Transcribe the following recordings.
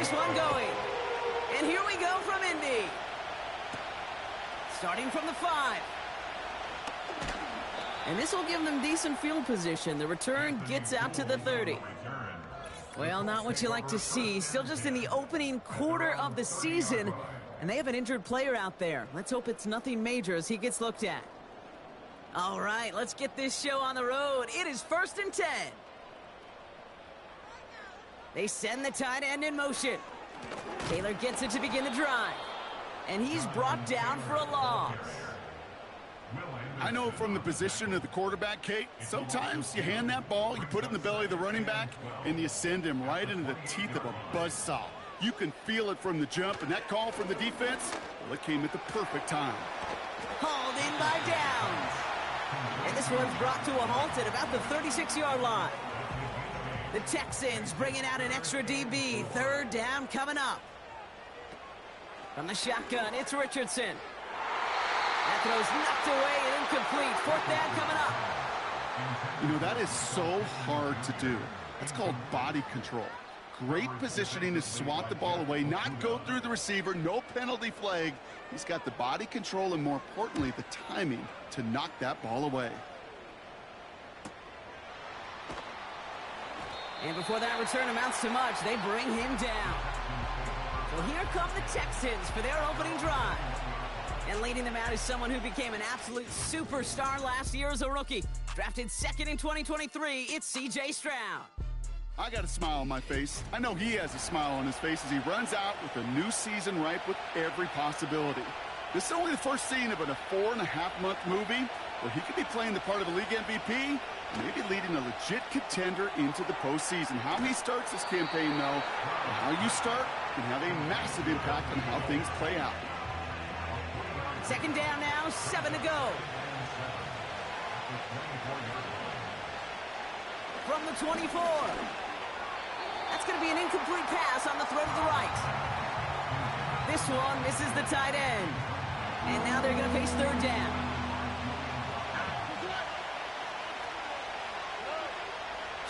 this one going. And here we go from Indy. Starting from the 5. And this will give them decent field position. The return gets out to the 30. Well, not what you like to see. Still just in the opening quarter of the season. And they have an injured player out there. Let's hope it's nothing major as he gets looked at. All right, let's get this show on the road. It is 1st and 10. They send the tight end in motion. Taylor gets it to begin the drive. And he's brought down for a loss. I know from the position of the quarterback, Kate, sometimes you hand that ball, you put it in the belly of the running back, and you send him right into the teeth of a buzzsaw. You can feel it from the jump, and that call from the defense, well, it came at the perfect time. Hauled in by Downs. And this one's brought to a halt at about the 36-yard line. The Texans bringing out an extra DB. 3rd down coming up. From the shotgun, it's Richardson. That throw's knocked away and incomplete. 4th down coming up. You know, that is so hard to do. That's called body control. Great positioning to swat the ball away, not go through the receiver, no penalty flag. He's got the body control and, more importantly, the timing to knock that ball away. And before that return amounts to much, they bring him down. So here come the Texans for their opening drive. And leading them out is someone who became an absolute superstar last year as a rookie. Drafted 2nd in 2023, it's C.J. Stroud. I got a smile on my face. I know he has a smile on his face as he runs out with a new season ripe with every possibility. This is only the first scene of a 4.5-month movie where he could be playing the part of a league MVP, maybe leading a legit contender into the postseason. How he starts this campaign, though, and how you start can have a massive impact on how things play out. 2nd down now, 7 to go. From the 24. That's going to be an incomplete pass on the throw to the right. This one misses the tight end. And now they're going to face 3rd down.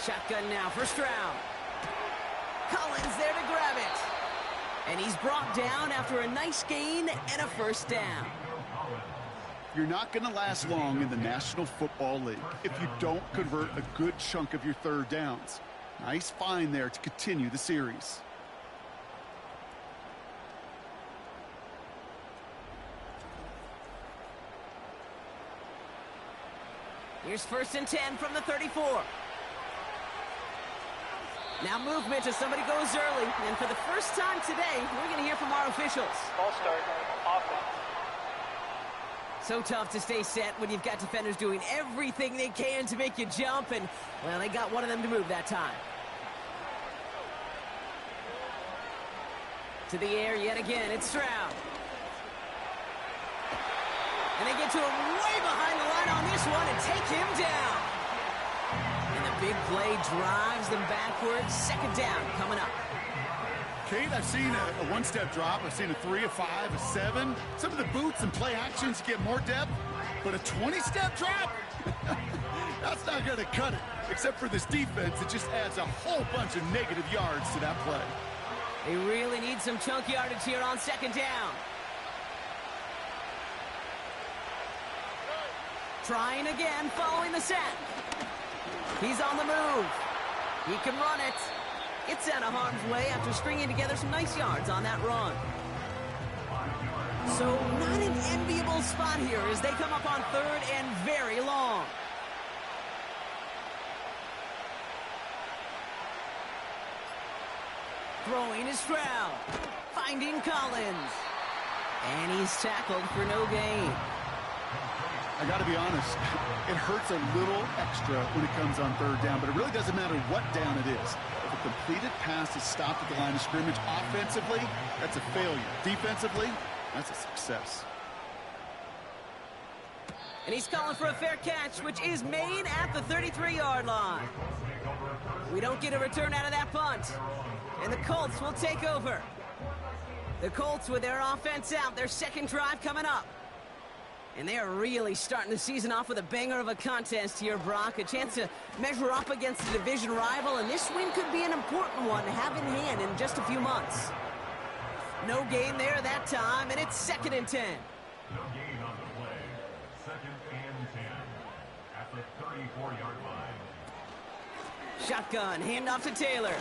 Shotgun now for Stroud. Collins there to grab it. And he's brought down after a nice gain and a 1st down. You're not going to last long in the National Football League if you don't convert a good chunk of your 3rd downs. Nice find there to continue the series. Here's 1st and 10 from the 34. Now movement as somebody goes early. And for the first time today, we're going to hear from our officials. Ball start, offense. So tough to stay set when you've got defenders doing everything they can to make you jump. And, well, they got one of them to move that time. To the air yet again, it's Stroud. And they get to him way behind the line on this one and take him down. And the big play drives them backwards. 2nd down coming up. Kate, I've seen a 1-step drop. I've seen a 3, a 5, a 7. Some of the boots and play actions get more depth, but a 20-step drop? That's not going to cut it. Except for this defense, it just adds a whole bunch of negative yards to that play. They really need some chunk yardage here on 2nd down. Trying again, following the set. He's on the move. He can run it. It's out of harm's way after stringing together some nice yards on that run. So not an enviable spot here as they come up on 3rd and very long. Throwing is Stroud. Finding Collins. And he's tackled for no gain. I got to be honest, it hurts a little extra when it comes on 3rd down, but it really doesn't matter what down it is. If a completed pass is stopped at the line of scrimmage offensively, that's a failure. Defensively, that's a success. And he's calling for a fair catch, which is made at the 33-yard line. We don't get a return out of that punt. And the Colts will take over. The Colts with their offense out, their 2nd drive coming up. And they are really starting the season off with a banger of a contest here, Brock. A chance to measure up against a division rival, and this win could be an important one to have in hand in just a few months. No gain there that time, and it's 2nd and 10. No gain on the play. 2nd and 10 at the 34-yard line. Shotgun, handoff to Taylor.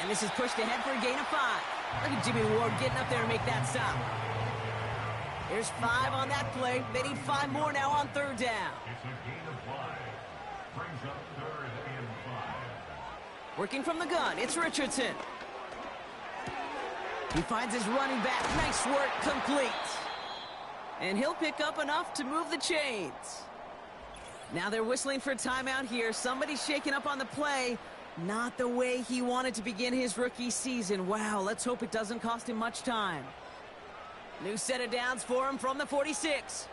And this is pushed ahead for a gain of 5. Look at Jimmy Ward getting up there to make that stop. There's 5 on that play. They need 5 more now on 3rd down. It's a gain of 5. Brings up 3rd and 5. Working from the gun, it's Richardson. He finds his running back. Nice work, complete. And he'll pick up enough to move the chains. Now they're whistling for a timeout here. Somebody's shaking up on the play. Not the way he wanted to begin his rookie season. Wow, let's hope it doesn't cost him much time. New set of downs for him from the 46.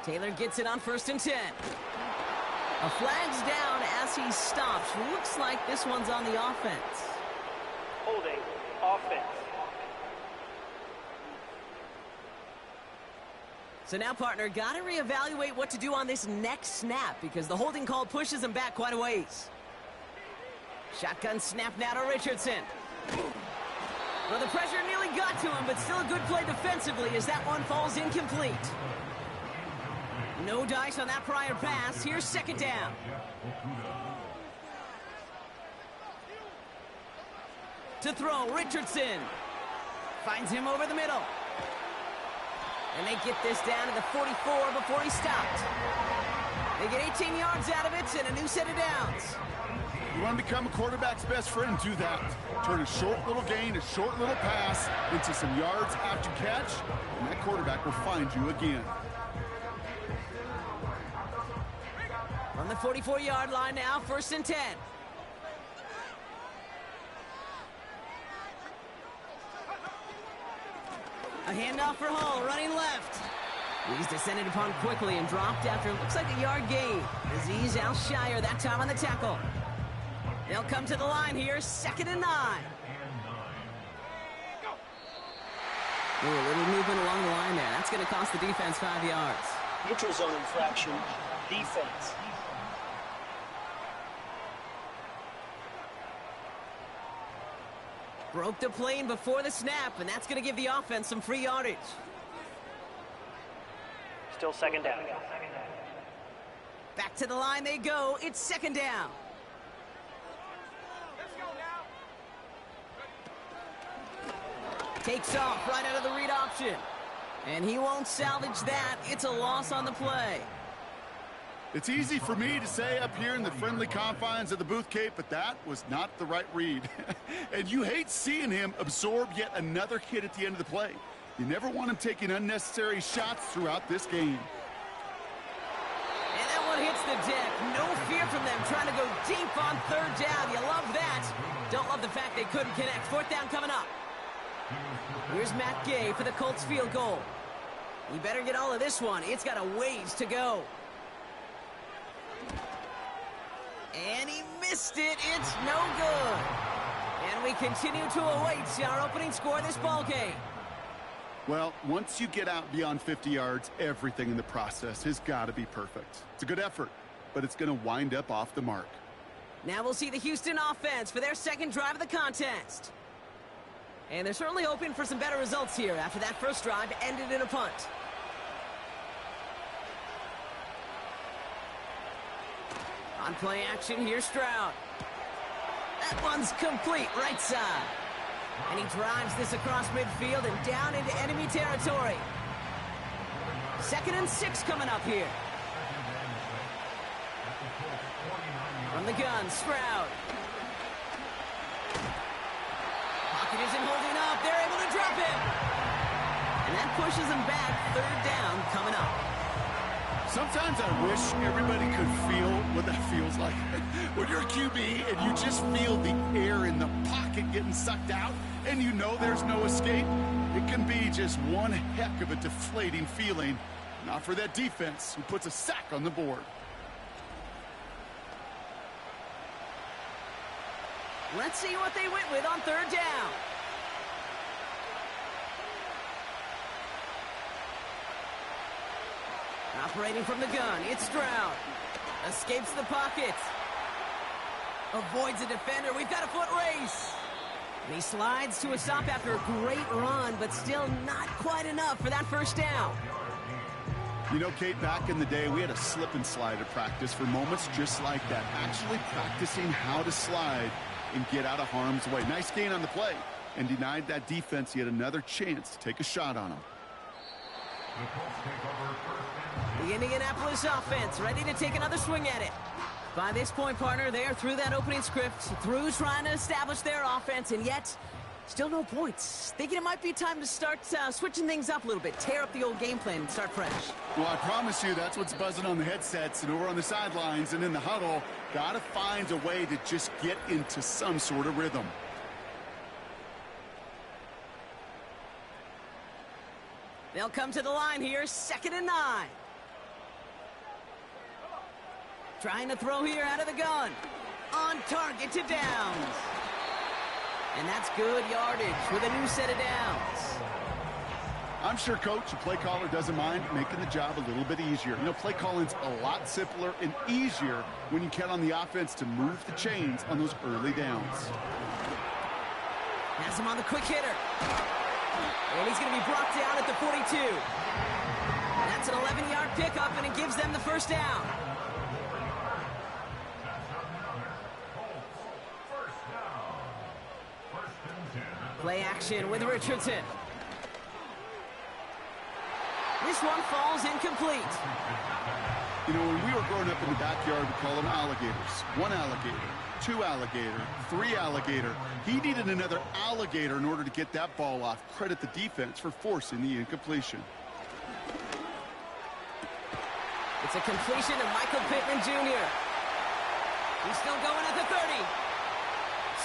Taylor gets it on 1st and 10. A flag's down as he stops. Looks like this one's on the offense. Holding. Offense. So now, partner, got to reevaluate what to do on this next snap because the holding call pushes him back quite a ways. Shotgun snap now to Richardson. Well, the pressure nearly got to him, but still a good play defensively as that one falls incomplete. No dice on that prior pass. Here's 2nd down. To throw, Richardson. Finds him over the middle. And they get this down to the 44 before he stopped. They get 18 yards out of it and a new set of downs. You want to become a quarterback's best friend, do that. Turn a short little gain, a short little pass into some yards after catch, and that quarterback will find you again. From the 44-yard line now, 1st and 10. A handoff for Hall, running left. He's descended upon quickly and dropped after it looks like a yard gain. Azeez Al-Shire that time on the tackle. They'll come to the line here, 2nd and 9. Ooh, a little movement along the line there. That's going to cost the defense 5 yards. Neutral zone infraction, defense. Broke the plane before the snap, and that's going to give the offense some free yardage. Still 2nd down. Back to the line they go. It's 2nd down. Takes off right out of the read option. And he won't salvage that. It's a loss on the play. It's easy for me to say up here in the friendly confines of the Booth Cape, but that was not the right read. And you hate seeing him absorb yet another hit at the end of the play. You never want him taking unnecessary shots throughout this game. And that one hits the deck. No fear from them trying to go deep on 3rd down. You love that. Don't love the fact they couldn't connect. 4th down coming up. Here's Matt Gay for the Colts field goal. You better get all of this one. It's got a ways to go. And he missed it. It's no good. And we continue to await our opening score of this ball game. Well, once you get out beyond 50 yards, everything in the process has got to be perfect. It's a good effort, but it's going to wind up off the mark. Now we'll see the Houston offense for their 2nd drive of the contest. And they're certainly hoping for some better results here after that first drive ended in a punt. On play action, here's Stroud. That one's complete, right side. And he drives this across midfield and down into enemy territory. 2nd and 6 coming up here. From the gun, Stroud. Pocket isn't holding up. They're able to drop him. And that pushes him back. 3rd down coming up. Sometimes I wish everybody could feel what that feels like. When you're a QB and you just feel the air in the pocket getting sucked out and you know there's no escape, it can be just one heck of a deflating feeling. Not for that defense who puts a sack on the board. Let's see what they went with on 3rd down. Operating from the gun, it's Stroud. Escapes the pocket. Avoids a defender. We've got a foot race. And he slides to a stop after a great run, but still not quite enough for that first down. You know, Kate, back in the day, we had a slip and slide at practice for moments just like that. Actually practicing how to slide and get out of harm's way. Nice gain on the play, and denied that defense yet another chance to take a shot on him. The Indianapolis offense ready to take another swing at it. By this point, partner, they are through that opening script, through trying to establish their offense, and yet still no points. Thinking it might be time to start switching things up a little bit, tear up the old game plan and start fresh. Well, I promise you that's what's buzzing on the headsets and over on the sidelines and in the huddle. Got to find a way to just get into some sort of rhythm. They'll come to the line here, 2nd and 9. Trying to throw here out of the gun. On target to Downs. And that's good yardage with a new set of downs. I'm sure Coach, the play caller, doesn't mind making the job a little bit easier. You know, play calling's a lot simpler and easier when you count on the offense to move the chains on those early downs. Has him on the quick hitter. And he's going to be brought down at the 42. That's an 11-yard pickup, and it gives them the first down. Play action with Richardson. This one falls incomplete. You know, when we were growing up in the backyard, we call them alligators. 1 alligator, 2 alligator, 3 alligator. He needed another alligator in order to get that ball off. Credit the defense for forcing the incompletion. It's a completion of Michael Pittman Jr. He's still going at the 30.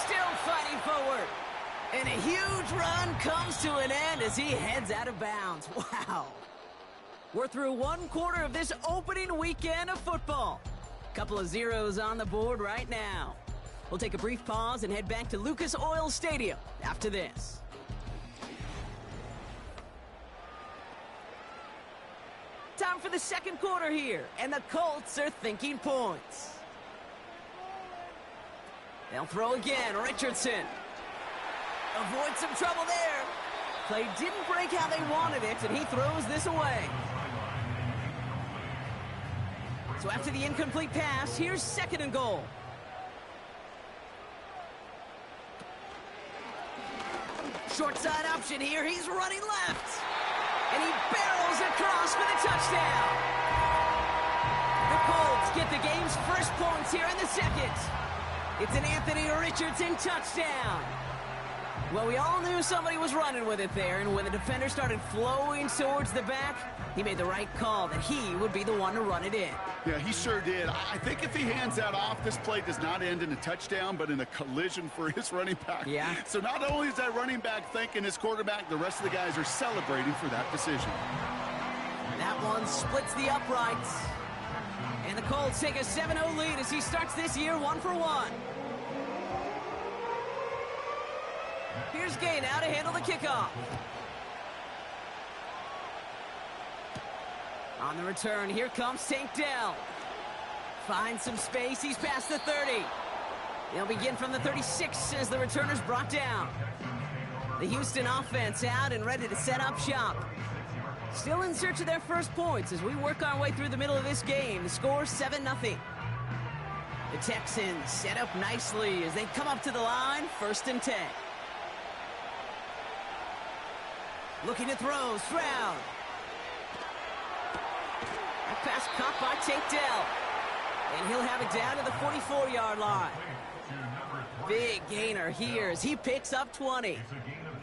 Still fighting forward. And a huge run comes to an end as he heads out of bounds. Wow. We're through 1 quarter of this opening weekend of football. Couple of zeros on the board right now. We'll take a brief pause and head back to Lucas Oil Stadium after this. Time for the 2nd quarter here, and the Colts are thinking points. They'll throw again, Richardson. Avoid some trouble there. Play didn't break how they wanted it, and he throws this away. So after the incomplete pass, here's 2nd and goal. Short side option here. He's running left. And he barrels across for the touchdown. The Colts get the game's first points here in the 2nd. It's an Anthony Richardson touchdown. Well, we all knew somebody was running with it there, and when the defender started flowing towards the back, he made the right call that he would be the one to run it in. Yeah, he sure did. I think if he hands that off, this play does not end in a touchdown, but in a collision for his running back. Yeah. So not only is that running back thanking his quarterback, the rest of the guys are celebrating for that decision. That one splits the uprights. And the Colts take a 7-0 lead as he starts this year 1 for 1. Here's Gay now to handle the kickoff. On the return, here comes Tank Dell. Finds some space, he's past the 30. They'll begin from the 36 as the returner's brought down. The Houston offense out and ready to set up shop. Still in search of their first points as we work our way through the middle of this game. The score 7-0. The Texans set up nicely as they come up to the line, 1st and 10. Looking to throw, Stroud. That pass caught by Tank Dell. And he'll have it down to the 44-yard line. Big gainer here as he picks up 20.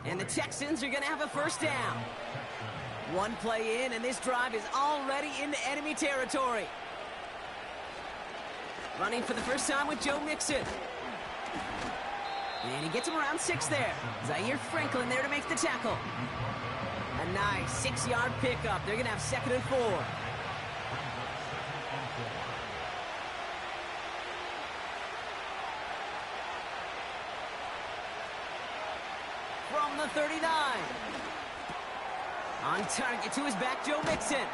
And the Texans are going to have a first down. 1 play in, and this drive is already into enemy territory. Running for the first time with Joe Mixon. And he gets him around 6 there. Zaire Franklin there to make the tackle. A nice 6-yard pickup. They're going to have 2nd and 4. From the 39. On target to his back, Joe Mixon.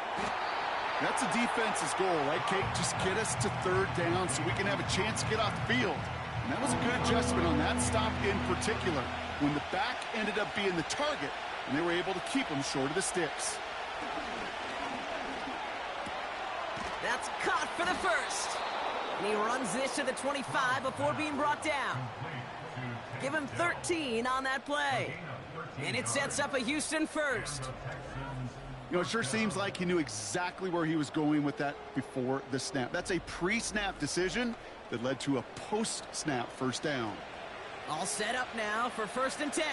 That's a defense's goal, right, Kate? Just get us to third down so we can have a chance to get off the field. And that was a good adjustment on that stop in particular, when the back ended up being the target, and they were able to keep him short of the sticks. That's caught for the first. And he runs this to the 25 before being brought down. Give him 13 on that play. And it sets up a Houston first. You know, it sure seems like he knew exactly where he was going with that before the snap. That's a pre-snap decision that led to a post-snap first down. All set up now for 1st and 10.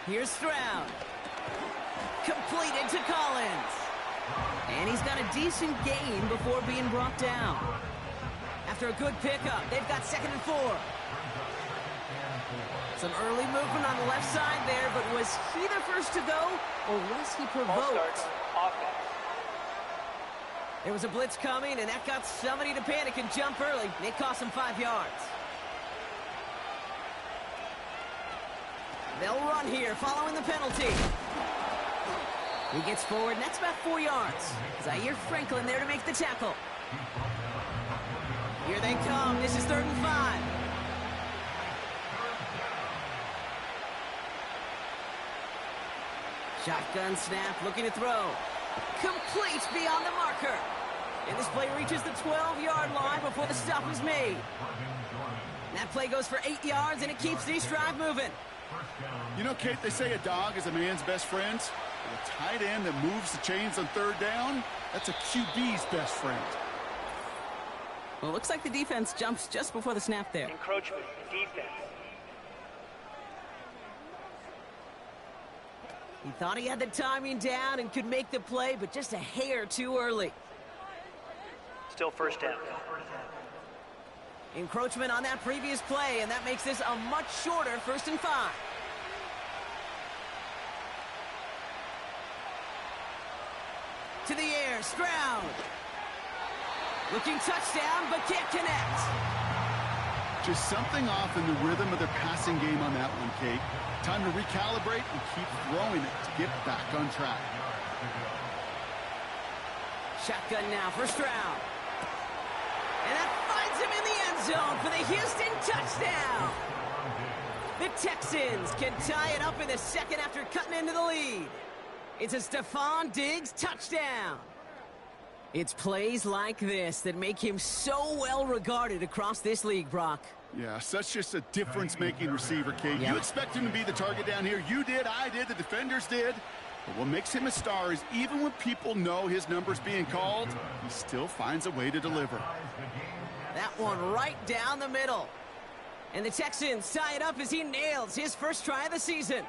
Here's Stroud. Completed to Collins. And he's got a decent gain before being brought down. After a good pickup, they've got 2nd and 4. Some early movement on the left side there, but was he the first to go, or was he provoked? Offense. There was a blitz coming, and that got somebody to panic and jump early. It cost him 5 yards. They'll run here following the penalty. He gets forward, and that's about 4 yards. Zaire Franklin there to make the tackle. Here they come. This is 3rd and 5. Shotgun snap, looking to throw. Complete beyond the marker. And this play reaches the 12-yard line before the stop is made. That play goes for 8 yards, and it keeps this drive moving. You know, Kate, they say a dog is a man's best friend. A tight end that moves the chains on 3rd down, that's a QB's best friend. Well, it looks like the defense jumps just before the snap there. Encroachment, defense. He thought he had the timing down and could make the play, but just a hair too early. Still 1st down. Encroachment on that previous play, and that makes this a much shorter 1st and 5. To the air, Stroud. Looking touchdown, but can't connect. Just something off in the rhythm of their passing game on that one, Kate. Time to recalibrate and keep throwing it to get back on track. Shotgun now for Stroud. And that finds him in the end zone for the Houston touchdown. The Texans can tie it up in the 2nd after cutting into the lead. It's a Stephon Diggs touchdown. It's plays like this that make him so well regarded across this league, Brock. Yeah, such just a difference-making receiver, Kate. Yeah. You expect him to be the target down here. You did, I did, the defenders did. But what makes him a star is even when people know his number's being called, he still finds a way to deliver. That one right down the middle. And the Texans tie it up as he nails his first try of the season.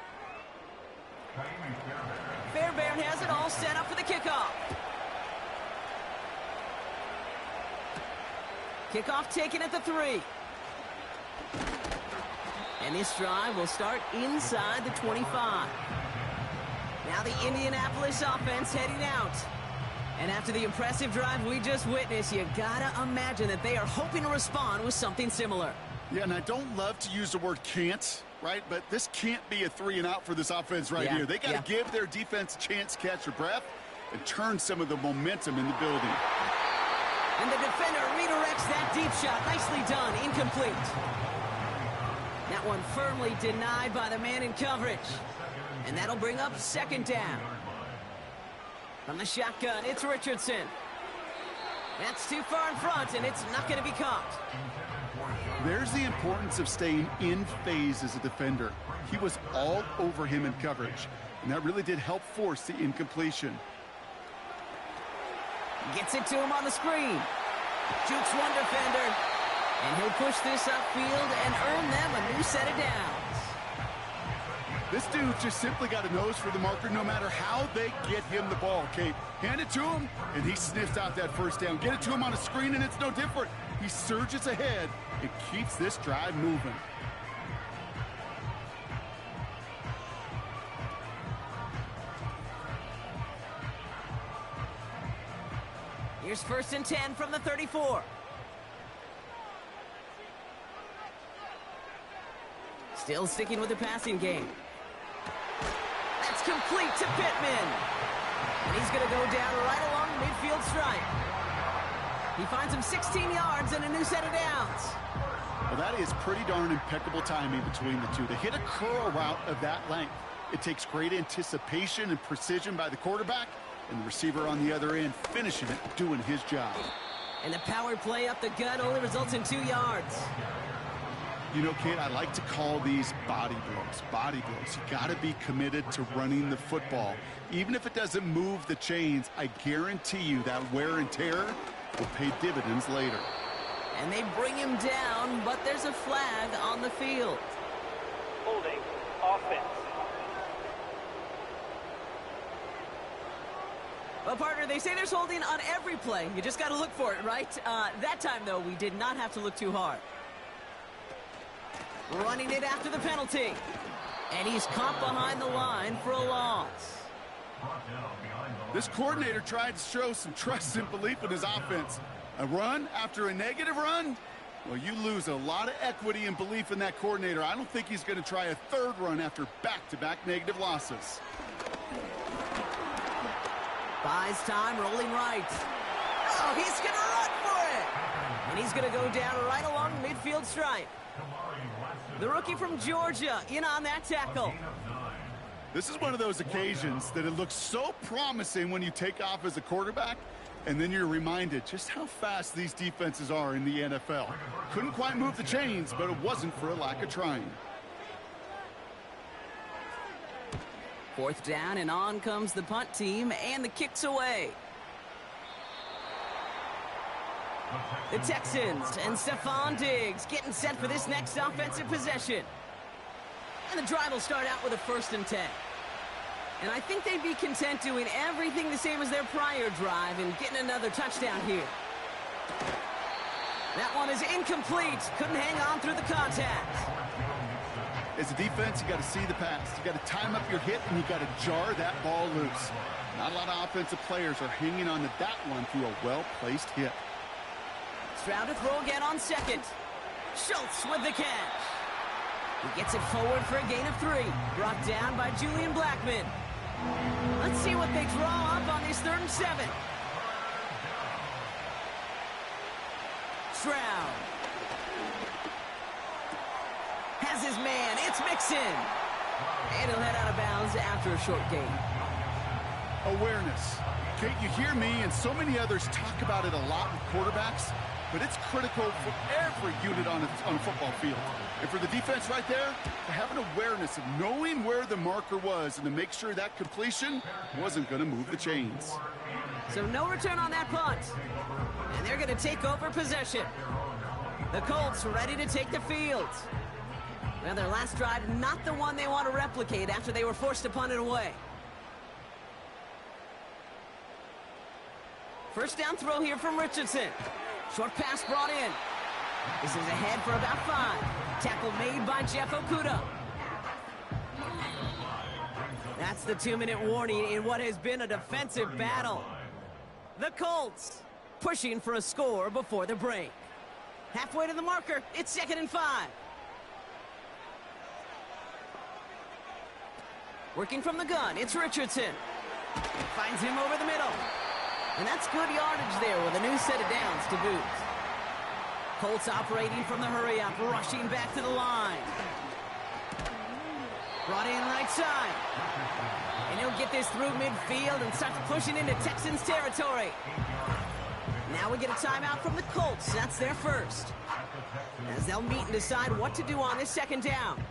Fairbairn has it all set up for the kickoff. Kickoff taken at the 3. And this drive will start inside the 25. Now the Indianapolis offense heading out. And after the impressive drive we just witnessed, you gotta imagine that they are hoping to respond with something similar. Yeah, and I don't love to use the word can't, right? But this can't be a 3-and-out for this offense right here. They got to give their defense a chance to catch their breath and turn some of the momentum in the building. And the defender redirects that deep shot. Nicely done. Incomplete. That one firmly denied by the man in coverage. And that'll bring up 2nd down. From the shotgun, it's Richardson. That's too far in front, and it's not going to be caught. There's the importance of staying in phase as a defender. He was all over him in coverage, and that really did help force the incompletion. Gets it to him on the screen. Jukes one defender, and he'll push this upfield and earn them a new set of downs. This dude just simply got a nose for the marker no matter how they get him the ball, Kate. Hand it to him, and he sniffs out that first down. Get it to him on a screen, and it's no different. He surges ahead and keeps this drive moving. Here's 1st and 10 from the 34. Still sticking with the passing game. That's It's complete to Pittman. And he's going to go down right along the midfield stripe. He finds him 16 yards and a new set of downs. Well, that is pretty darn impeccable timing between the two. To hit a curl route of that length, it takes great anticipation and precision by the quarterback, and the receiver on the other end finishing it, doing his job. And the power play up the gut only results in 2 yards. You know, kid, I like to call these body blows. Body blows. You got to be committed to running the football. Even if it doesn't move the chains, I guarantee you that wear and tear will pay dividends later. And they bring him down, but there's a flag on the field. Holding. Offense. Well, partner, they say there's holding on every play. You just got to look for it, right? That time, though, we did not have to look too hard. Running it after the penalty. And he's caught behind the line for a loss. This coordinator tried to show some trust and belief in his offense. A run after a negative run? Well, you lose a lot of equity and belief in that coordinator. I don't think he's going to try a third run after back-to-back negative losses. Buys time, rolling right. Oh, he's going to run for it. And he's going to go down right along the midfield stripe. The rookie from Georgia in on that tackle. This is one of those occasions that it looks so promising when you take off as a quarterback, and then you're reminded just how fast these defenses are in the NFL. Couldn't quite move the chains, but it wasn't for a lack of trying. Fourth down, and on comes the punt team, and the kick's away. The Texans and Stephon Diggs getting set for this next offensive possession. And the drive will start out with a 1st and 10. And I think they'd be content doing everything the same as their prior drive and getting another touchdown here. That one is incomplete. Couldn't hang on through the contact. As a defense, you got to see the pass. You got to time up your hit, and you got to jar that ball loose. Not a lot of offensive players are hanging on to that one through a well-placed hit. Stroud to throw again on second. Schultz with the catch. He gets it forward for a gain of 3. Brought down by Julian Blackmon. Let's see what they draw up on this 3rd and 7. Stroud has his man. It's Mixon. And he'll head out of bounds after a short gain. Awareness. Kate, you hear me and so many others talk about it a lot with quarterbacks, but it's critical for every unit on a football field. And for the defense right there, to have an awareness of knowing where the marker was and to make sure that completion wasn't going to move the chains. So no return on that punt. And they're going to take over possession. The Colts ready to take the field. Well, their last drive, not the one they want to replicate after they were forced to punt it away. First down throw here from Richardson. Short pass brought in. This is ahead for about 5. Tackle made by Jeff Okudah. That's the 2-minute warning in what has been a defensive battle. The Colts pushing for a score before the break. Halfway to the marker, it's 2nd and 5. Working from the gun, it's Richardson. Finds him over the middle. And that's good yardage there with a new set of downs to boot. Colts operating from the hurry-up, rushing back to the line. Brought in right side. And he'll get this through midfield and start pushing into Texans territory. Now we get a timeout from the Colts. That's their first. As they'll meet and decide what to do on this 2nd down.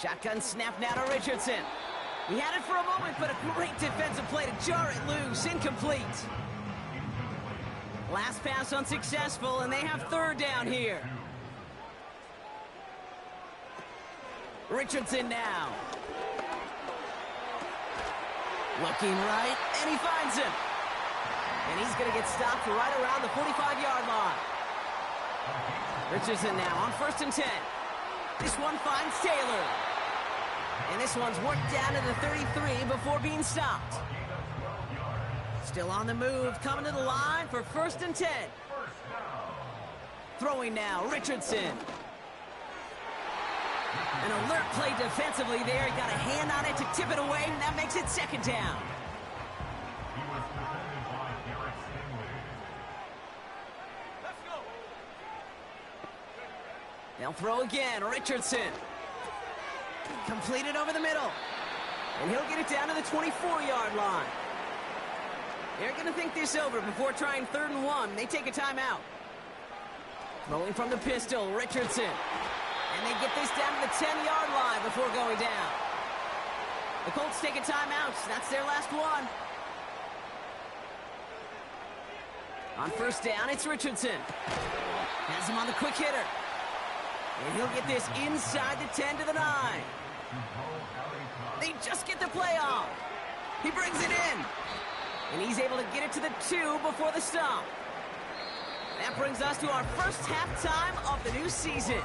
Shotgun snap now to Richardson. He had it for a moment, but a great defensive play to jar it loose. Incomplete. Last pass unsuccessful, and they have 3rd down here. Richardson now. Looking right, and he finds him. And he's going to get stopped right around the 45-yard line. Richardson now on 1st and 10. This one finds Taylor. And this one's worked down to the 33 before being stopped. Still on the move, coming to the line for 1st and 10. Throwing now, Richardson. An alert play defensively there. He got a hand on it to tip it away, and that makes it second down. He was defended by Garrett Stingley. Let's go. They'll throw again. Richardson. Completed over the middle. And he'll get it down to the 24-yard line. They're going to think this over before trying 3rd and 1. They take a timeout. Throwing from the pistol, Richardson. And they get this down to the 10-yard line before going down. The Colts take a timeout. That's their last one. On 1st down, it's Richardson. Has him on the quick hitter. And he'll get this inside the 10 to the 9. They just get the play off. He brings it in. And he's able to get it to the 2 before the stop. That brings us to our first halftime of the new season.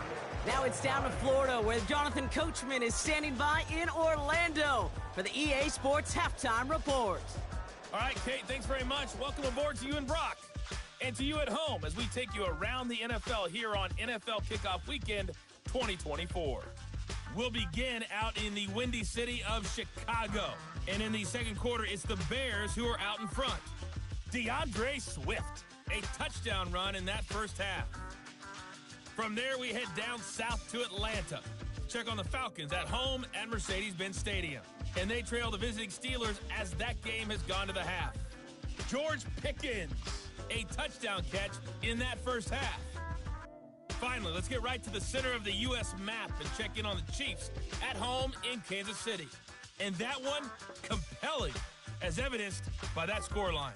Now it's down to Florida, where Jonathan Coachman is standing by in Orlando for the EA Sports Halftime Report. All right, Kate, thanks very much. Welcome aboard to you and Brock. And to you at home as we take you around the NFL here on NFL Kickoff Weekend 2024. We'll begin out in the Windy City of Chicago. And in the second quarter, it's the Bears who are out in front. DeAndre Swift, a touchdown run in that first half. From there, we head down south to Atlanta. Check on the Falcons at home at Mercedes-Benz Stadium. And they trail the visiting Steelers as that game has gone to the half. George Pickens, a touchdown catch in that first half. Finally, let's get right to the center of the U.S. map and check in on the Chiefs at home in Kansas City. And that one, compelling, as evidenced by that scoreline.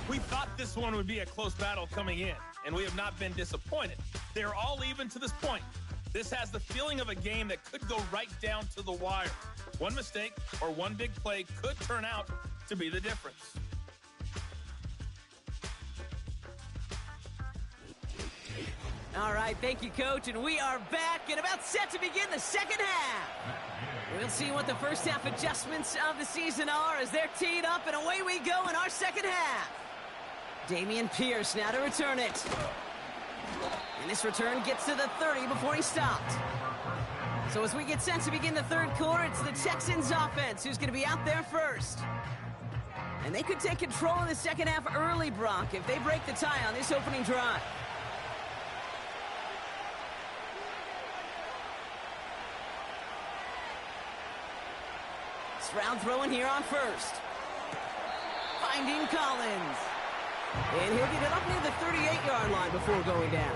We thought this one would be a close battle coming in, and we have not been disappointed. They're all even to this point. This has the feeling of a game that could go right down to the wire. One mistake or one big play could turn out to be the difference. All right, thank you, Coach, and we are back and about set to begin the second half. We'll see what the first half adjustments of the season are as they're teed up, and away we go in our second half. Dameon Pierce now to return it. And this return gets to the 30 before he stopped. So as we get set to begin the third quarter, it's the Texans offense who's going to be out there first. And they could take control of the second half early, Brock, if they break the tie on this opening drive. Stroud throwing here on first. Finding Collins. And he'll get it up near the 38-yard line before going down.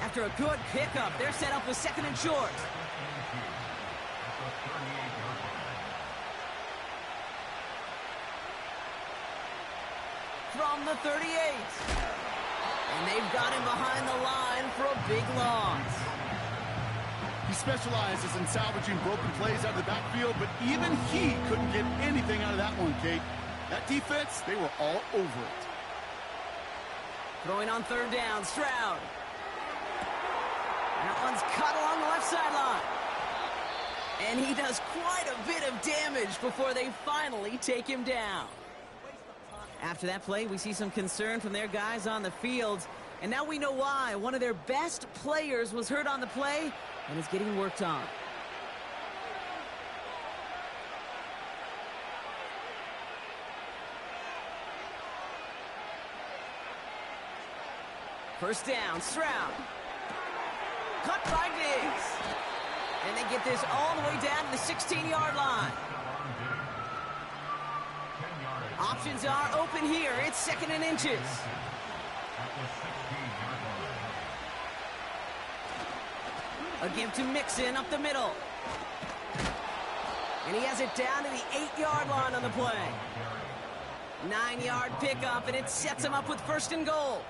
After a good pickup, they're set up with 2nd and short. From the 38. And they've got him behind the line for a big loss. He specializes in salvaging broken plays out of the backfield, but even he couldn't get anything out of that one, Kate. That defense, they were all over it. Throwing on 3rd down, Stroud. That one's cut along the left sideline. And he does quite a bit of damage before they finally take him down. After that play, we see some concern from their guys on the field. And now we know why. One of their best players was hurt on the play and is getting worked on. First down, Stroud. Cut by Diggs. And they get this all the way down to the 16-yard line. Options are open here. It's 2nd and inches. A give to Mixon up the middle. And he has it down to the 8-yard line on the play. 9-yard pickup, and it sets him up with 1st and goal.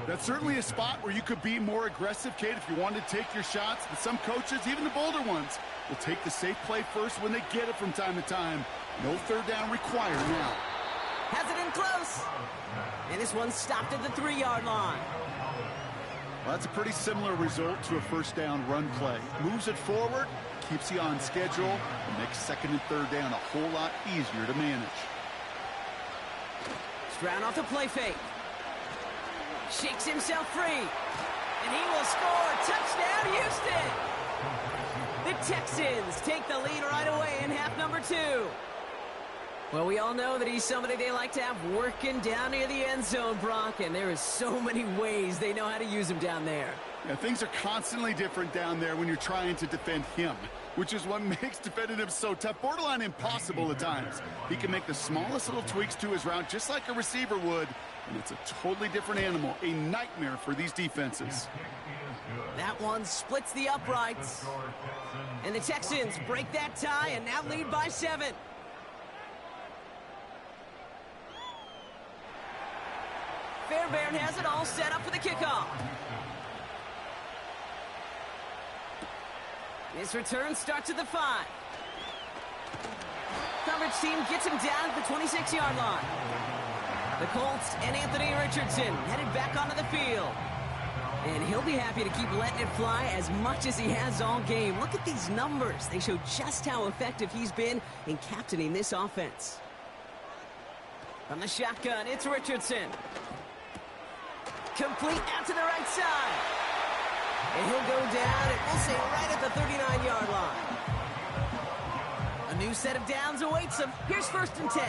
That's certainly a spot where you could be more aggressive, Kate, if you wanted to take your shots. But some coaches, even the bolder ones, will take the safe play first when they get it from time to time. No 3rd down required now. Has it in close. And this one stopped at the 3-yard line. Well, that's a pretty similar result to a 1st down run play. Moves it forward, keeps you on schedule, and makes 2nd and 3rd down a whole lot easier to manage. Stroud off the play fake. Shakes himself free. And he will score. Touchdown, Houston! The Texans take the lead right away in half number 2. Well, we all know that he's somebody they like to have working down near the end zone, Brock, and there is so many ways they know how to use him down there. Yeah, things are constantly different down there when you're trying to defend him, which is what makes defending him so tough, borderline impossible at times. He can make the smallest little tweaks to his route just like a receiver would, and it's a totally different animal, a nightmare for these defenses. That one splits the uprights. And the Texans break that tie and now lead by 7. Fairbairn has it all set up for the kickoff. This return starts at the 5. Coverage team gets him down at the 26-yard line. The Colts and Anthony Richardson headed back onto the field. And he'll be happy to keep letting it fly as much as he has all game. Look at these numbers. They show just how effective he's been in captaining this offense. From the shotgun, it's Richardson. Complete out to the right side. And he'll go down, and we'll say right at the 39-yard line. A new set of downs awaits him. Here's 1st and 10.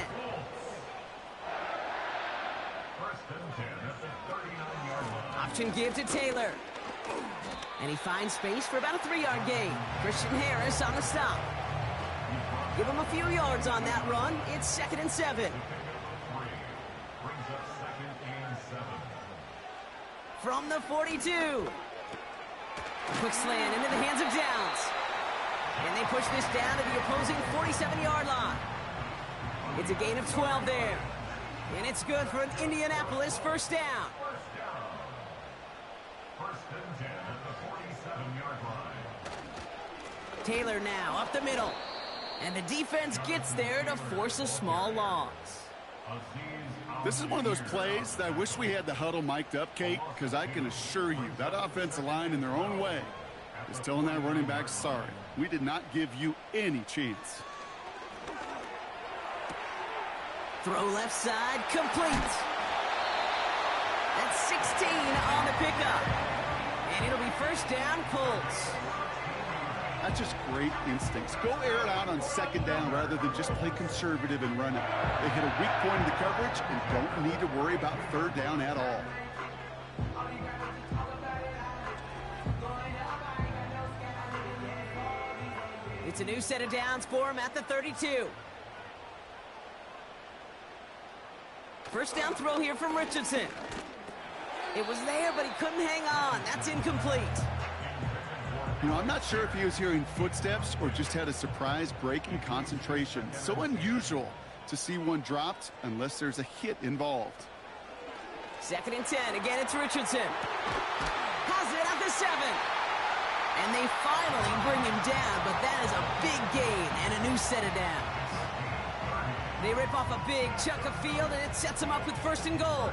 Option give to Taylor. And he finds space for about a 3-yard gain. Christian Harris on the stop. Give him a few yards on that run. It's 2nd and 7. From the 42. Quick slant into the hands of Downs. And they push this down to the opposing 47-yard line. It's a gain of 12 there. And it's good for an Indianapolis 1st down. Taylor now up the middle. And the defense gets there to force a small loss. This is one of those plays that I wish we had the huddle mic'd up, Kate, because I can assure you that offensive line in their own way is telling that running back, sorry, we did not give you any chance. Throw left side, complete. That's 16 on the pickup. And it'll be 1st down, Colts. That's just great instincts. Go air it out on 2nd down rather than just play conservative and run it. They hit a weak point in the coverage and don't need to worry about 3rd down at all. It's a new set of downs for him at the 32. 1st down throw here from Richardson. It was there, but he couldn't hang on. That's incomplete. You know, I'm not sure if he was hearing footsteps or just had a surprise break in concentration. So unusual to see one dropped unless there's a hit involved. 2nd and 10. Again, it's Richardson. Has it at the 7. And they finally bring him down, but that is a big gain and a new set of downs. They rip off a big chunk of field, and it sets them up with 1st and goal.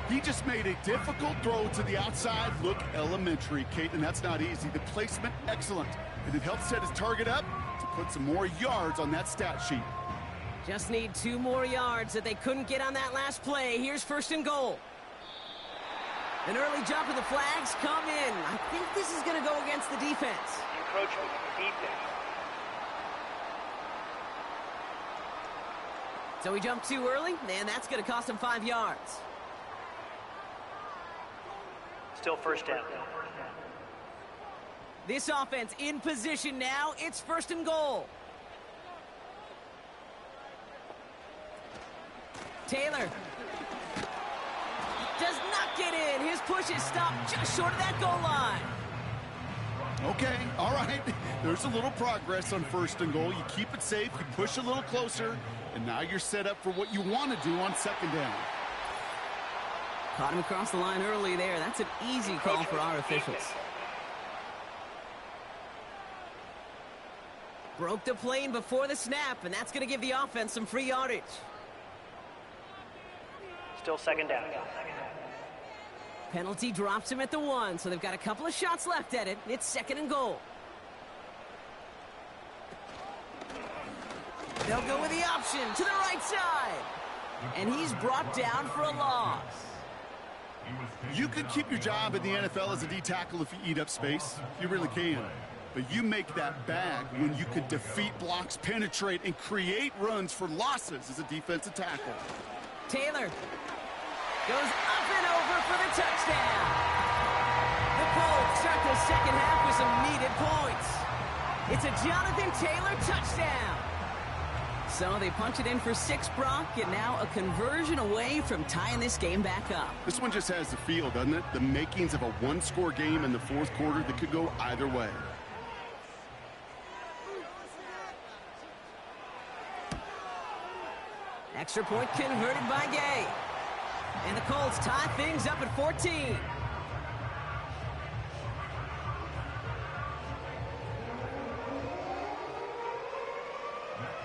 He just made a difficult throw to the outside look elementary, Kate, and that's not easy. The placement, excellent. And it helps set his target up to put some more yards on that stat sheet. Just need 2 more yards that they couldn't get on that last play. Here's 1st and goal. An early jump of the flags come in. I think this is going to go against the defense. Encroachment defense. So he jumped too early, and that's going to cost him 5 yards. Still 1st down. This offense in position now. It's 1st and goal. Taylor does not get in. His push is stopped just short of that goal line. Okay, all right. There's a little progress on 1st and goal. You keep it safe, you push a little closer, and now you're set up for what you want to do on 2nd down. Caught him across the line early there. That's an easy call for our officials. Broke the plane before the snap, and that's going to give the offense some free yardage. Still 2nd down. Penalty drops him at the 1, so they've got a couple of shots left at it. It's 2nd and goal. They'll go with the option to the right side. And he's brought down for a loss. You can keep your job in the NFL as a D tackle if you eat up space. You really can. But you make that bag when you can defeat blocks, penetrate, and create runs for losses as a defensive tackle. Taylor goes up and over for the touchdown. The Colts start the second half with some needed points. It's a Jonathan Taylor touchdown. So they punch it in for 6, Brock, and now a conversion away from tying this game back up. This one just has the feel, doesn't it? The makings of a one-score game in the fourth quarter that could go either way. Extra point converted by Gay. And the Colts tie things up at 14.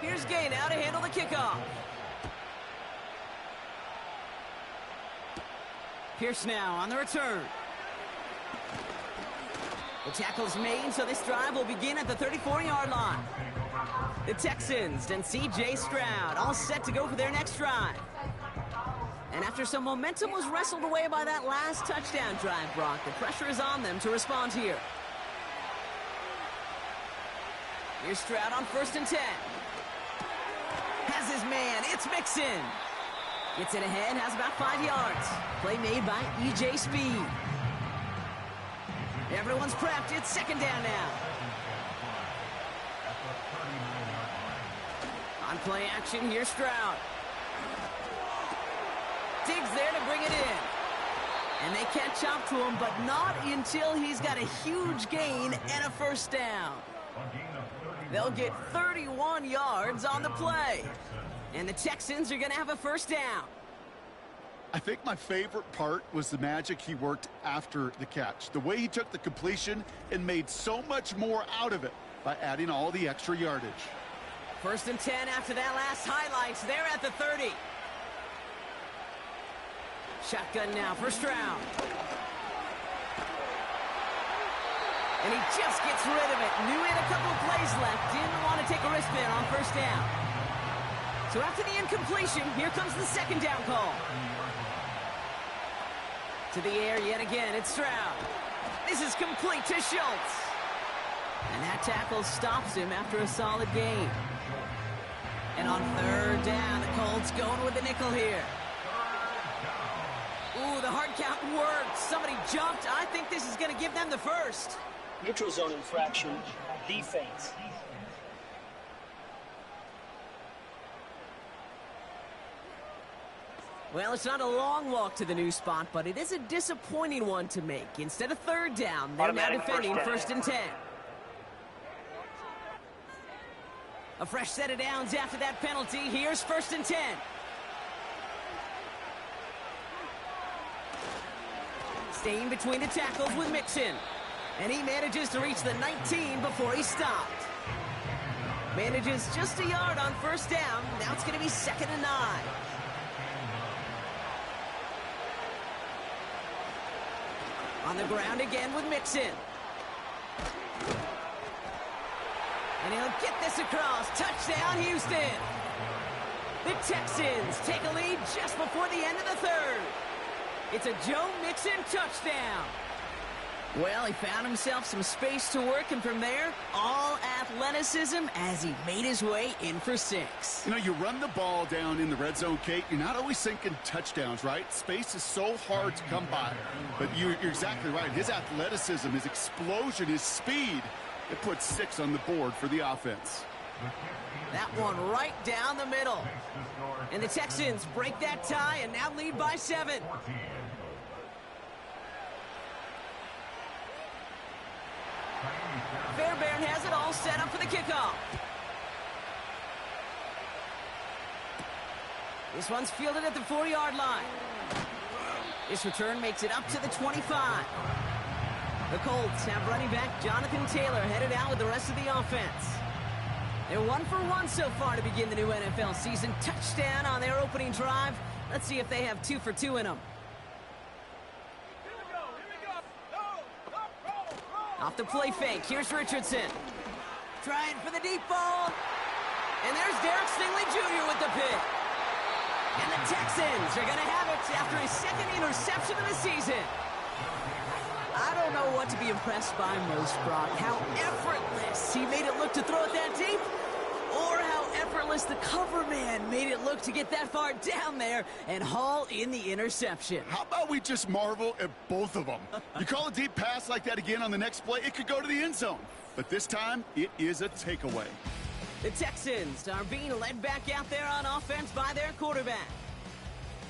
Here's Gay now to handle the kickoff. Pierce now on the return. The tackle's made, so this drive will begin at the 34-yard line. The Texans and C.J. Stroud all set to go for their next drive. And after some momentum was wrestled away by that last touchdown drive, Brock, the pressure is on them to respond here. Here's Stroud on 1st and 10. Has his man, it's Mixon. Gets it ahead, has about 5 yards. Play made by E.J. Speed. Everyone's prepped, it's 2nd down now. On play action, here's Stroud. Diggs there to bring it in. And they catch up to him, but not until he's got a huge gain and a 1st down. They'll get 31 yards on the play. And the Texans are going to have a 1st down. I think my favorite part was the magic he worked after the catch. The way he took the completion and made so much more out of it by adding all the extra yardage. 1st and 10 after that last highlights. They're at the 30. Shotgun now for Stroud. And he just gets rid of it. Knew he had a couple of plays left. Didn't want to take a risk there on 1st down. So after the incompletion, here comes the 2nd down call. To the air yet again, it's Stroud. This is complete to Schultz. And that tackle stops him after a solid gain. And on 3rd down, the Colts going with the nickel here. Ooh, the hard count worked. Somebody jumped. I think this is going to give them the 1st. Neutral zone infraction, defense. Well, it's not a long walk to the new spot, but it is a disappointing one to make. Instead of 3rd down, they're now defending 1st and 10. A fresh set of downs after that penalty. Here's 1st and 10. Staying between the tackles with Mixon. And he manages to reach the 19 before he stopped. Manages just a yard on 1st down. Now it's going to be 2nd and 9. On the ground again with Mixon. And he'll get this across. Touchdown, Houston. The Texans take a lead just before the end of the 3rd. It's a Joe Mixon touchdown. Well, he found himself some space to work, and from there, all athleticism as he made his way in for 6. You know, you run the ball down in the red zone, Kate, you're not always thinking touchdowns, right? Space is so hard to come by. But you're exactly right. His athleticism, his explosion, his speed, it puts 6 on the board for the offense. That one right down the middle. And the Texans break that tie and now lead by 7. Fairbairn has it all set up for the kickoff. This one's fielded at the 4-yard line. This return makes it up to the 25. The Colts have running back Jonathan Taylor headed out with the rest of the offense. They're 1 for 1 so far to begin the new NFL season. Touchdown on their opening drive. Let's see if they have 2 for 2 in them. Off the play fake, here's Richardson. Trying for the deep ball. And there's Derek Stingley Jr. with the pick. And the Texans are going to have it after his second interception of the season. I don't know what to be impressed by most, Brock. How effortless he made it look to throw it that deep, or how effortless the cover man made it look to get that far down there and haul in the interception. How about we just marvel at both of them? You call a deep pass like that again on the next play, it could go to the end zone. But this time, it is a takeaway. The Texans are being led back out there on offense by their quarterback.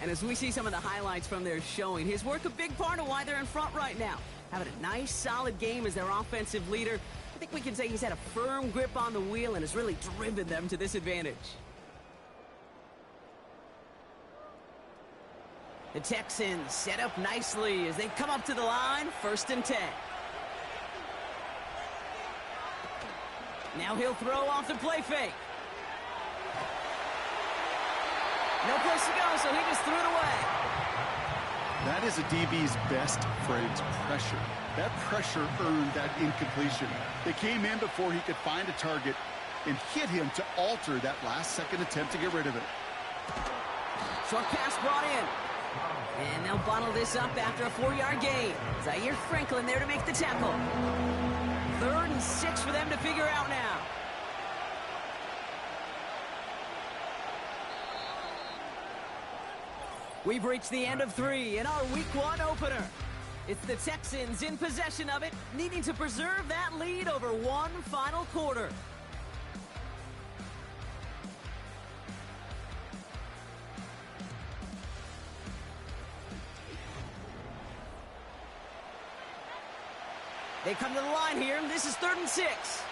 And as we see some of the highlights from their showing, his work a big part of why they're in front right now. Having a nice, solid game as their offensive leader. I think we can say he's had a firm grip on the wheel and has really driven them to this advantage. The Texans set up nicely as they come up to the line, 1st and 10. Now he'll throw off the play fake. No place to go, so he just threw it away. That is a DB's best phrase, pressure. That pressure earned that incompletion. They came in before he could find a target and hit him to alter that last-second attempt to get rid of it. Short pass brought in. And they'll bottle this up after a 4-yard gain. Zaire Franklin there to make the tackle. 3rd and 6 for them to figure out now. We've reached the end of 3 in our Week 1 opener. It's the Texans in possession of it, needing to preserve that lead over one final quarter. They come to the line here. This is 3rd and 6.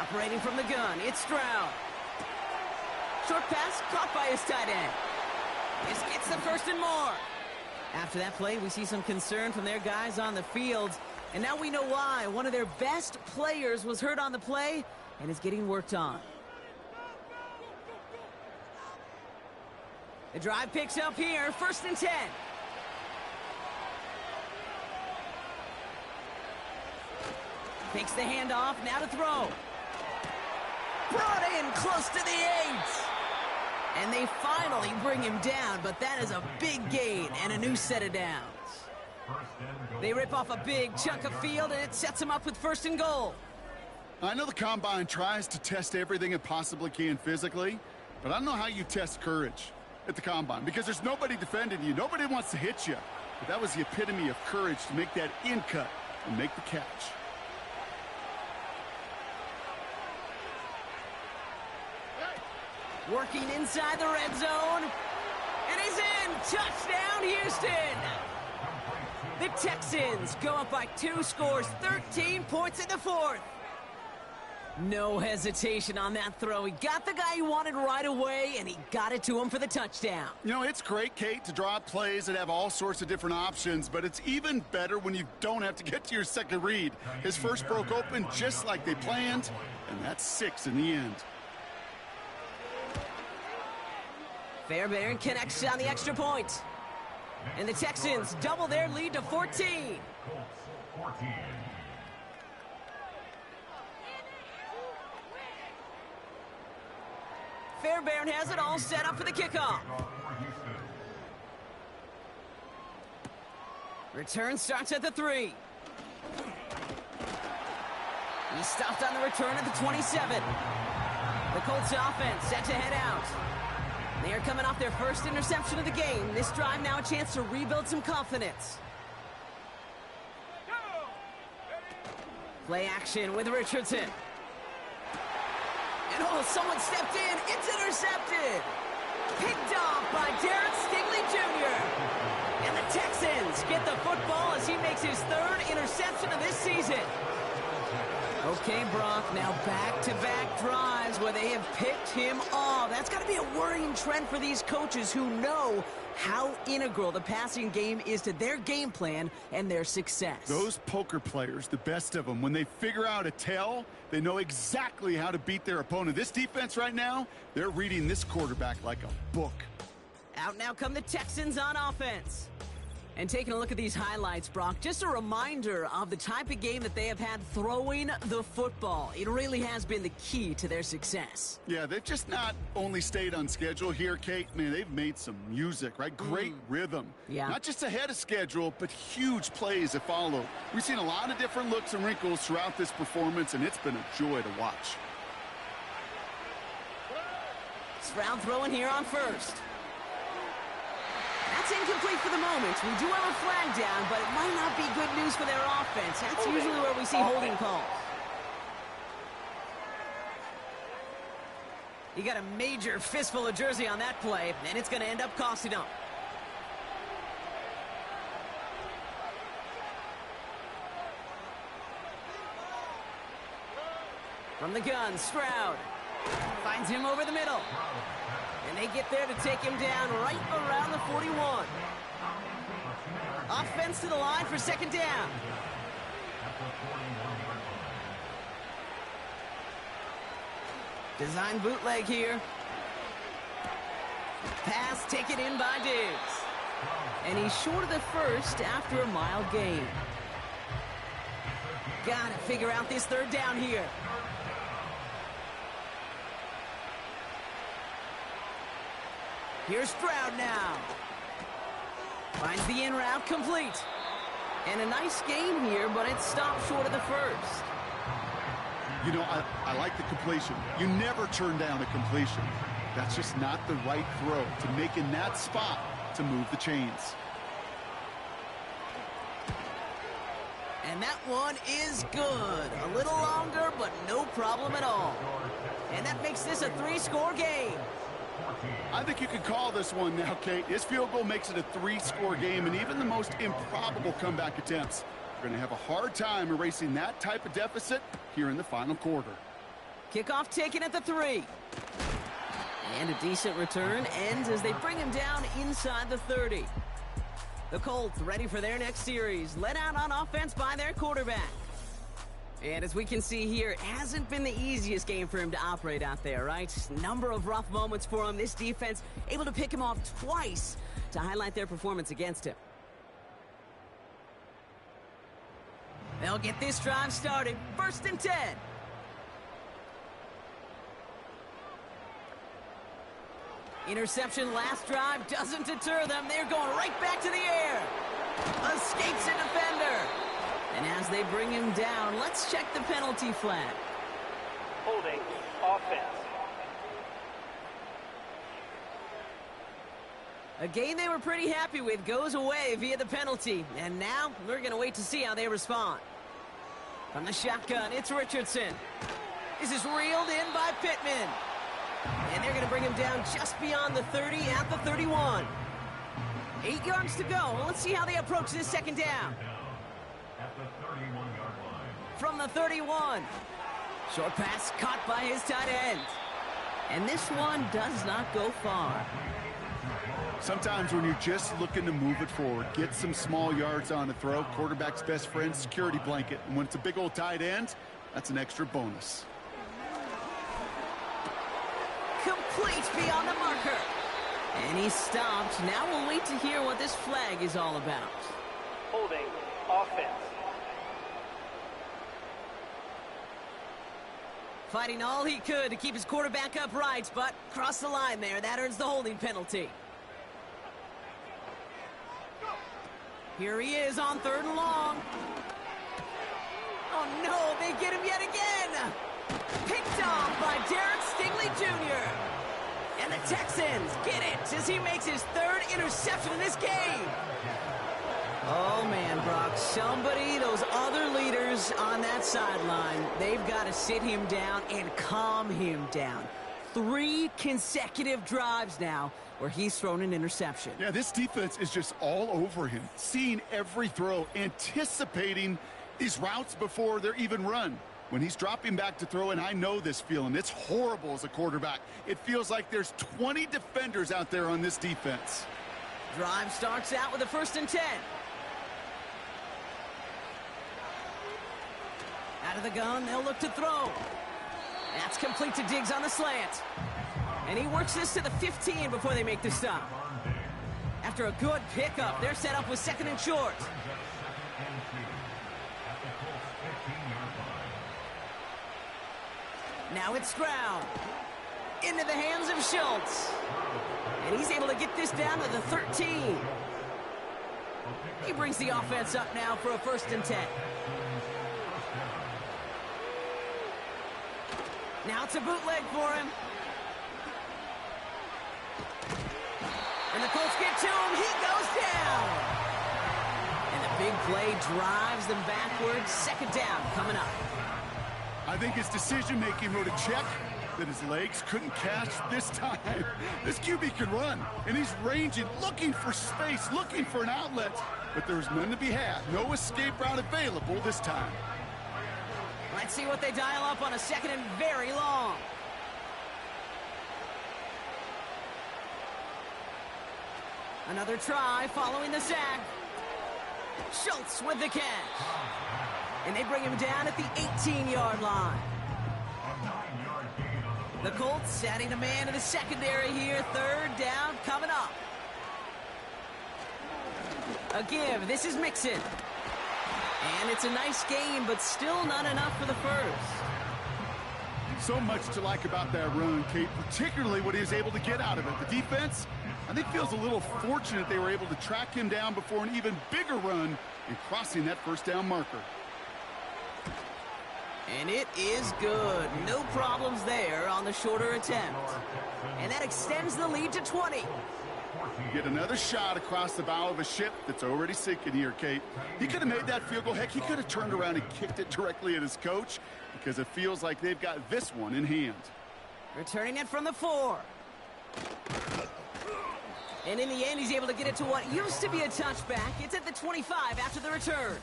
Operating from the gun, it's Stroud. Short pass caught by his tight end. This gets the 1st and more. After that play, we see some concern from their guys on the field. And now we know why. One of their best players was hurt on the play and is getting worked on. The drive picks up here, 1st and 10. Takes the handoff, now to throw. Brought in close to the 8. And they finally bring him down, but that is a big gain and a new set of downs. They rip off a big chunk of field, and it sets them up with 1st and goal. I know the Combine tries to test everything it possibly can physically, but I don't know how you test courage at the Combine, because there's nobody defending you. Nobody wants to hit you. But that was the epitome of courage to make that in cut and make the catch. Working inside the red zone. It is in. Touchdown, Houston. The Texans go up by 2 scores, 13 points in the 4th. No hesitation on that throw. He got the guy he wanted right away, and he got it to him for the touchdown. You know, it's great, Kate, to draw up plays that have all sorts of different options, but it's even better when you don't have to get to your second read. His first broke open just like they planned, and that's 6 in the end. Fairbairn connects on the extra point. And the Texans double their lead to 14. Colts 14. Fairbairn has it all set up for the kickoff. Return starts at the 3. He stopped on the return at the 27. The Colts offense set to head out. They are coming off their first interception of the game. This drive now a chance to rebuild some confidence. Play action with Richardson. And oh, someone stepped in. It's intercepted. Picked off by Derek Stingley Jr. And the Texans get the football as he makes his 3rd interception of this season. Okay, Brock, now back-to-back drives where they have picked him off. That's got to be a worrying trend for these coaches who know how integral the passing game is to their game plan and their success. Those poker players, the best of them, when they figure out a tell, they know exactly how to beat their opponent. This defense right now, they're reading this quarterback like a book. Out now come the Texans on offense. And taking a look at these highlights, Brock, just a reminder of the type of game that they have had throwing the football. It really has been the key to their success. Yeah, they've just not only stayed on schedule here, Kate. Man, they've made some music, right? Great rhythm. Yeah. Not just ahead of schedule, but huge plays that follow. We've seen a lot of different looks and wrinkles throughout this performance, and it's been a joy to watch. Stroud throwing here on first. That's incomplete for the moment. We do have a flag down, but it might not be good news for their offense. That's usually where we see holding calls. You got a major fistful of jersey on that play, and it's going to end up costing them. From the gun, Stroud finds him over the middle. And they get there to take him down right around the 41. Offense to the line for second down. Design bootleg here. Pass taken in by Diggs. And he's short of the first after a mile gain. Gotta figure out this third down here. Here's Stroud now. Finds the in route complete. And a nice gain here, but it stopped short of the first. You know, I like the completion. You never turn down a completion. That's just not the right throw to make in that spot to move the chains. And that one is good. A little longer, but no problem at all. And that makes this a 3-score game. I think you can call this one now, Kate. His field goal makes it a 3-score game, and even the most improbable comeback attempts are going to have a hard time erasing that type of deficit here in the final quarter. Kickoff taken at the 3. And a decent return ends as they bring him down inside the 30. The Colts ready for their next series, led out on offense by their quarterback. And as we can see here, it hasn't been the easiest game for him to operate out there, right? Number of rough moments for him. This defense able to pick him off twice to highlight their performance against him. They'll get this drive started. 1st and 10. Interception last drive doesn't deter them. They're going right back to the air. Escapes a defender. And as they bring him down, let's check the penalty flag. Holding offense. A game they were pretty happy with goes away via the penalty. And now we're going to wait to see how they respond. From the shotgun, it's Richardson. This is reeled in by Pittman. And they're going to bring him down just beyond the 30 at the 31. 8 yards to go. Let's see how they approach this second down. At the 31-yard line. From the 31. Short pass caught by his tight end. And this one does not go far. Sometimes when you're just looking to move it forward, get some small yards on the throw, quarterback's best friend, security blanket. And when it's a big old tight end, that's an extra bonus. Complete beyond the marker. And he stopped. Now we'll wait to hear what this flag is all about. Holding offense. Fighting all he could to keep his quarterback upright, but crossed the line there. That earns the holding penalty. Here he is on 3rd and long. Oh no, they get him yet again. Picked off by Derek Stingley Jr. And the Texans get it as he makes his 3rd interception in this game. Oh man, Brock, somebody, those other leaders on that sideline, they've got to sit him down and calm him down. 3 consecutive drives now where he's thrown an interception. Yeah, this defense is just all over him, seeing every throw, anticipating these routes before they're even run. When he's dropping back to throw, and I know this feeling, it's horrible as a quarterback. It feels like there's 20 defenders out there on this defense. Drive starts out with a 1st and 10. Out of the gun, they'll look to throw. That's complete to Diggs on the slant. And he works this to the 15 before they make the stop. After after a good pickup. They're set up with 2nd and short. Now it's Stroud. Into the hands of Schultz. And he's able to get this down to the 13. He brings the offense up now for a 1st and 10. Now it's a bootleg for him. And the Colts get to him. He goes down. And the big play drives them backwards. 2nd down coming up. I think his decision-making wrote a check that his legs couldn't catch this time. This QB can run, and he's ranging, looking for space, looking for an outlet. But there's none to be had. No escape route available this time. Let's see what they dial up on a 2nd and very long. Another try following the sack. Schultz with the catch. And they bring him down at the 18-yard line. The Colts adding a man to the secondary here. 3rd down coming up. A give. This is Mixon. And it's a nice game, but still not enough for the 1st. So much to like about that run, Kate, particularly what he was able to get out of it. The defense, I think, feels a little fortunate they were able to track him down before an even bigger run and crossing that 1st down marker. And it is good. No problems there on the shorter attempt. And that extends the lead to 20. You get another shot across the bow of a ship that's already sinking here, Kate. He could have made that field goal. Heck, he could have turned around and kicked it directly at his coach because it feels like they've got this one in hand. Returning it from the 4. And in the end, he's able to get it to what used to be a touchback. It's at the 25 after the return.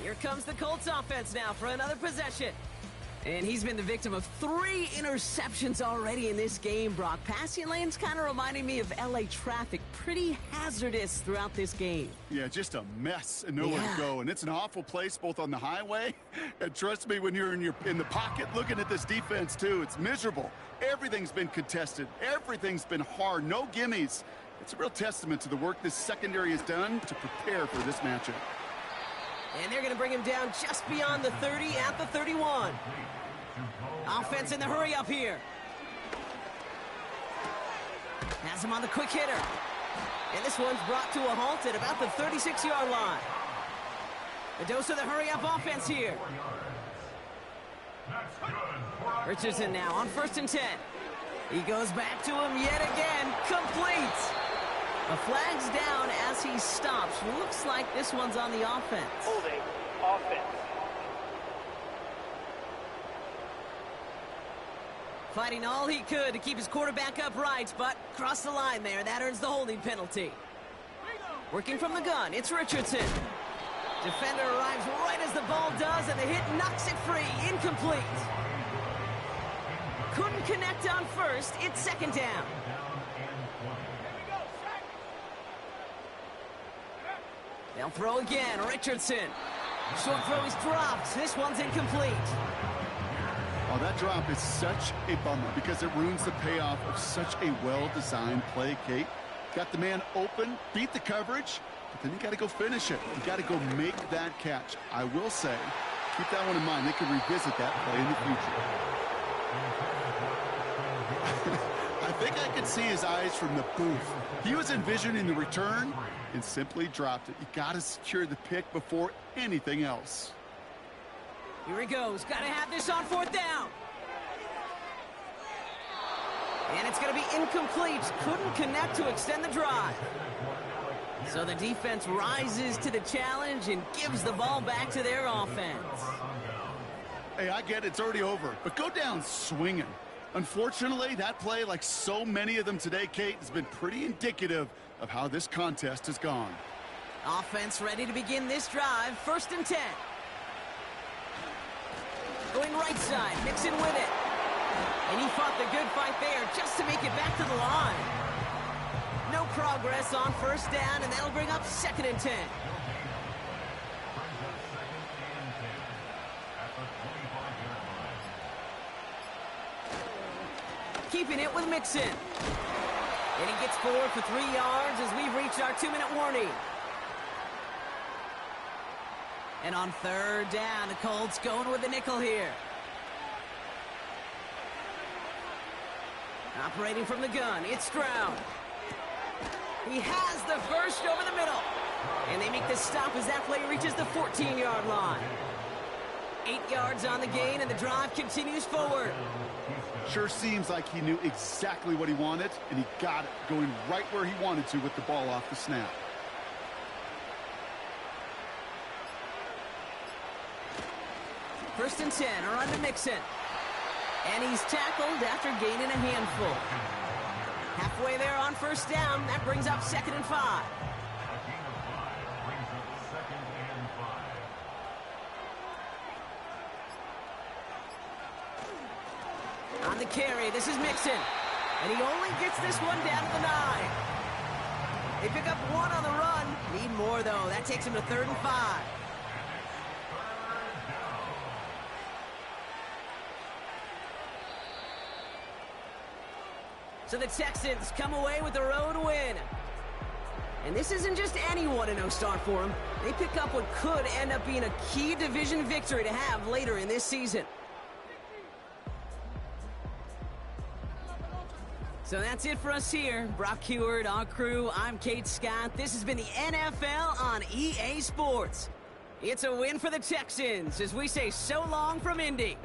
Here comes the Colts offense now for another possession. And he's been the victim of 3 interceptions already in this game, Brock. Passing lanes kind of reminding me of LA traffic. Pretty hazardous throughout this game. Yeah, just a mess and nowhere to go. And it's an awful place both on the highway. And trust me, when you're in the pocket looking at this defense, too, it's miserable. Everything's been contested. Everything's been hard. No gimmies. It's a real testament to the work this secondary has done to prepare for this matchup. And they're going to bring him down just beyond the 30 at the 31. Offense in the hurry up here. Has him on the quick hitter. And this one's brought to a halt at about the 36-yard line. A dose of the hurry up offense here. Richardson now on 1st and 10. He goes back to him yet again. Complete. A flag's down as he stops. Looks like this one's on the offense. Holding offense. Fighting all he could to keep his quarterback upright, but crossed the line there. That earns the holding penalty. Working from the gun, it's Richardson. Defender arrives right as the ball does, and the hit knocks it free. Incomplete. Couldn't connect on 1st. It's 2nd down. They'll throw again. Richardson. Short throw is dropped. This one's incomplete. Oh, that drop is such a bummer because it ruins the payoff of such a well-designed play, Kate. Got the man open, beat the coverage, but then you got to go finish it. You got to go make that catch. I will say, keep that one in mind. They can revisit that play in the future. I think I could see his eyes from the booth. He was envisioning the return and simply dropped it. You got to secure the pick before anything else. Here he goes. Got to have this on 4th down. And it's going to be incomplete. Couldn't connect to extend the drive. So the defense rises to the challenge and gives the ball back to their offense. Hey, I get it. It's already over. But go down swinging. Unfortunately, that play, like so many of them today, Kate, has been pretty indicative of how this contest has gone. Offense ready to begin this drive. 1st and 10. Going right side. Mixon with it. And he fought the good fight there just to make it back to the line. No progress on 1st down, and that'll bring up 2nd and 10. Keeping it with Mixon. And he gets forward for 3 yards as we've reached our 2-minute warning. And on third down, the Colts going with the nickel here. Operating from the gun, it's Stroud. He has the first over the middle. And they make the stop as that play reaches the 14-yard line. 8 yards on the gain, and the drive continues forward. Sure seems like he knew exactly what he wanted, and he got it, going right where he wanted to with the ball off the snap. First and 10 are under Mixon. And he's tackled after gaining a handful. Halfway there on first down, that brings up 2nd and 5. A gain of 5 brings up 2nd and 5. On the carry, this is Mixon. And he only gets this one down to the 9. They pick up 1 on the run. Need more, though. That takes him to 3rd and 5. So the Texans come away with the road win. And this isn't just any 1-0 start for them. They pick up what could end up being a key division victory to have later in this season. So that's it for us here. Brock Huard, our crew, I'm Kate Scott. This has been the NFL on EA Sports. It's a win for the Texans as we say so long from Indy.